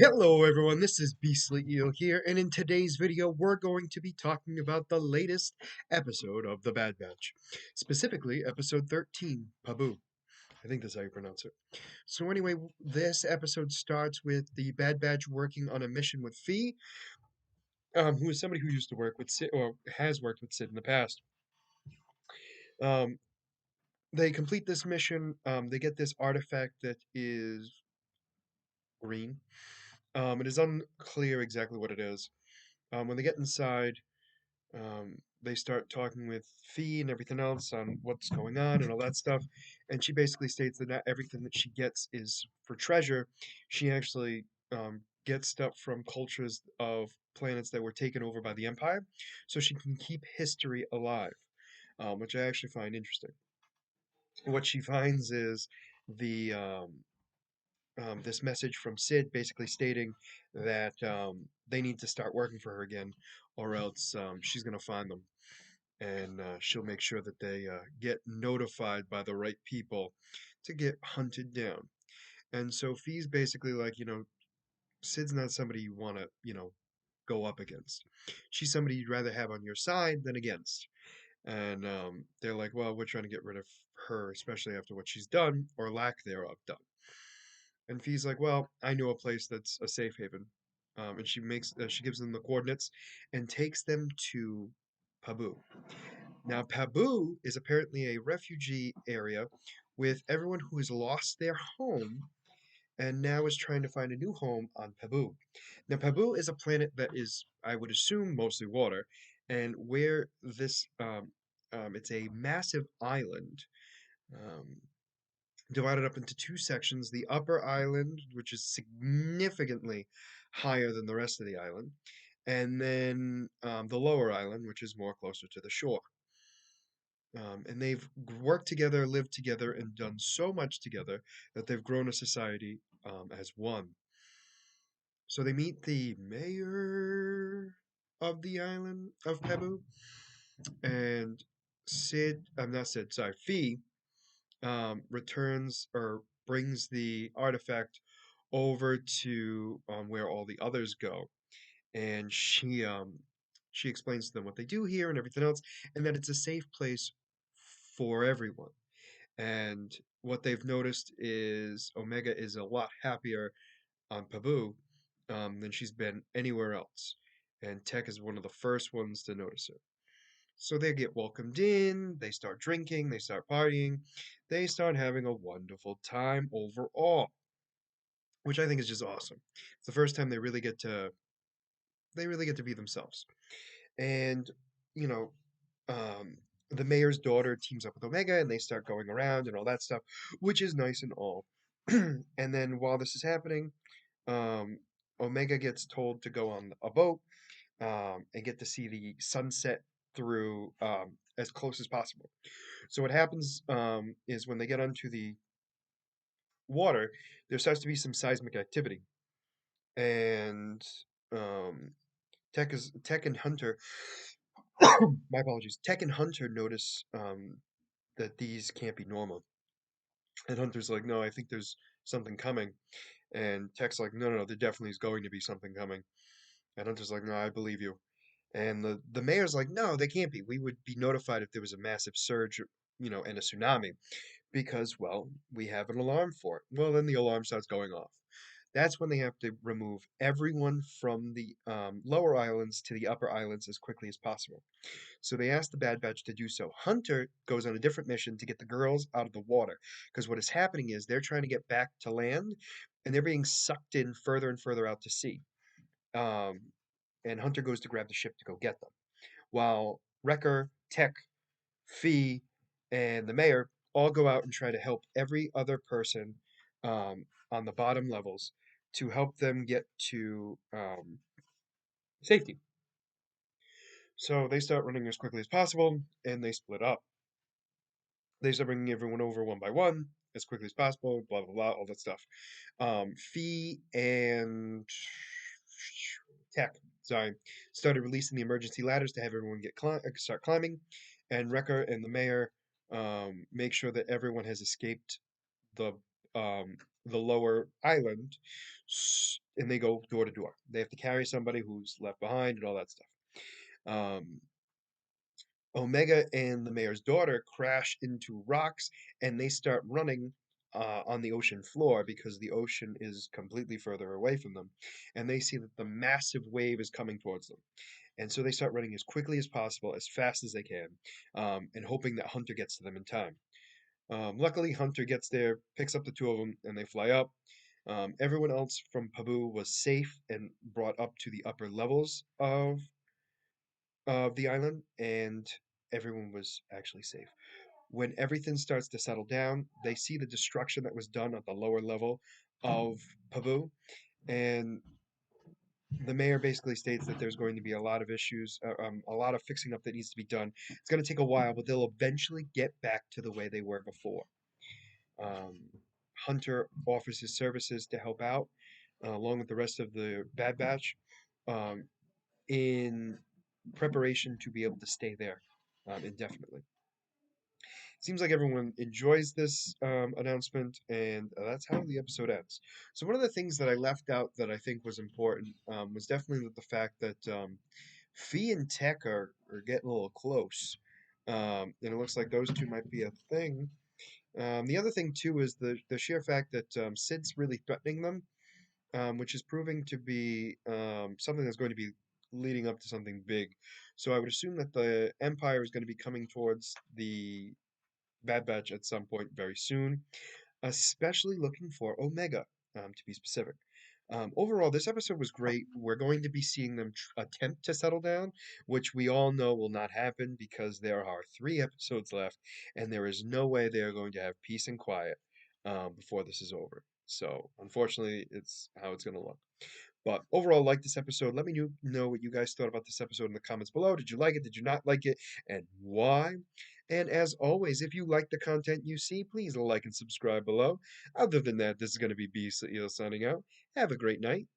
Hello everyone, this is Beastly Eel here, and in today's video we're going to be talking about the latest episode of The Bad Batch. Specifically, episode 13, Pabu. I think that's how you pronounce it. So anyway, this episode starts with the Bad Batch working on a mission with Fee, who is somebody who used to work with Sid, or has worked with Sid in the past. Um, they complete this mission, they get this artifact that is green. It is unclear exactly what it is. When they get inside, they start talking with Fee and everything else on what's going on and all that stuff. And she basically states that not everything that she gets is for treasure. She actually gets stuff from cultures of planets that were taken over by the Empire, so she can keep history alive, which I actually find interesting. What she finds is the this message from Sid basically stating that they need to start working for her again, or else she's going to find them and she'll make sure that they get notified by the right people to get hunted down. And so Fee's basically like, Sid's not somebody you want to, go up against. She's somebody you'd rather have on your side than against. And they're like, well, we're trying to get rid of her, especially after what she's done or lack thereof done. And Fee's like, well, I know a place that's a safe haven. And she gives them the coordinates and takes them to Pabu. Now, Pabu is apparently a refugee area with everyone who has lost their home and now is trying to find a new home on Pabu. Now, Pabu is a planet that is, I would assume, mostly water, and where it's a massive island, um, divided up into two sections. The upper island, which is significantly higher than the rest of the island, and then the lower island, which is more closer to the shore. And they've worked together, lived together, and done so much together that they've grown a society as one. So they meet the mayor of the island of Pebu, and I'm not Sid, sorry, Fee, returns or brings the artifact over to where all the others go, and she explains to them what they do here and everything else, and that it's a safe place for everyone. And what they've noticed is Omega is a lot happier on Pabu than she's been anywhere else. And Tech is one of the first ones to notice it. So they get welcomed in, they start drinking, they start partying, they start having a wonderful time overall, which I think is just awesome. It's the first time they really get to be themselves. And, you know, um, the mayor's daughter teams up with Omega and they start going around and all that stuff, which is nice and all. And then while this is happening, um, Omega gets told to go on a boat and get to see the sunset through as close as possible. So what happens is when they get onto the water, there starts to be some seismic activity, and um, Tech and Hunter. My apologies. Tech and Hunter notice that these can't be normal. And Hunter's like, no, I think there's something coming. And Tech's like, no, no, no, there definitely is going to be something coming. And Hunter's like, no, I believe you. And the mayor's like, no, they can't be. We would be notified if there was a massive surge, and a tsunami, because, well, we have an alarm for it. Well, then the alarm starts going off. That's when they have to remove everyone from the lower islands to the upper islands as quickly as possible. So they ask the Bad Batch to do so. Hunter goes on a different mission to get the girls out of the water, because what is happening is they're trying to get back to land, and they're being sucked in further and further out to sea. Um, and Hunter goes to grab the ship to go get them, while Wrecker, Tech, Fee, and the mayor all go out and try to help every other person on the bottom levels to help them get to safety. So they start running as quickly as possible, and they split up. They start bringing everyone over one by one as quickly as possible, blah, blah, blah, all that stuff. Fee and Tech, sorry, started releasing the emergency ladders to have everyone start climbing, and Wrecker and the mayor make sure that everyone has escaped the the lower island, and they go door to door. They have to carry somebody who's left behind and all that stuff. Um, Omega and the mayor's daughter crash into rocks and they start running on the ocean floor because the ocean is completely further away from them. And they see that the massive wave is coming towards them. And so they start running as quickly as possible, as fast as they can, and hoping that Hunter gets to them in time. Luckily, Hunter gets there, picks up the two of them, and they fly up. Everyone else from Pabu was safe and brought up to the upper levels of the island, and everyone was actually safe. When everything starts to settle down, they see the destruction that was done at the lower level of Pabu, and the mayor basically states that there's going to be a lot of issues, a lot of fixing up that needs to be done. It's going to take a while, but they'll eventually get back to the way they were before. Um, Hunter offers his services to help out, along with the rest of the Bad Batch, um, in preparation to be able to stay there indefinitely. Seems like everyone enjoys this announcement, and that's how the episode ends. So one of the things that I left out that I think was important was definitely the fact that Fee and Tech are getting a little close, and it looks like those two might be a thing. The other thing too is the sheer fact that Sid's really threatening them, which is proving to be something that's going to be leading up to something big. So I would assume that the Empire is going to be coming towards the Bad Batch at some point very soon, especially looking for Omega, to be specific. Overall, this episode was great. We're going to be seeing them attempt to settle down, which we all know will not happen because there are 3 episodes left, and there is no way they are going to have peace and quiet before this is over. So, unfortunately, it's how it's going to look. But overall, like this episode. Let me know what you guys thought about this episode in the comments below. Did you like it? Did you not like it? And why? And as always, if you like the content you see, please like and subscribe below. Other than that, this is going to be Beast signing out. Have a great night.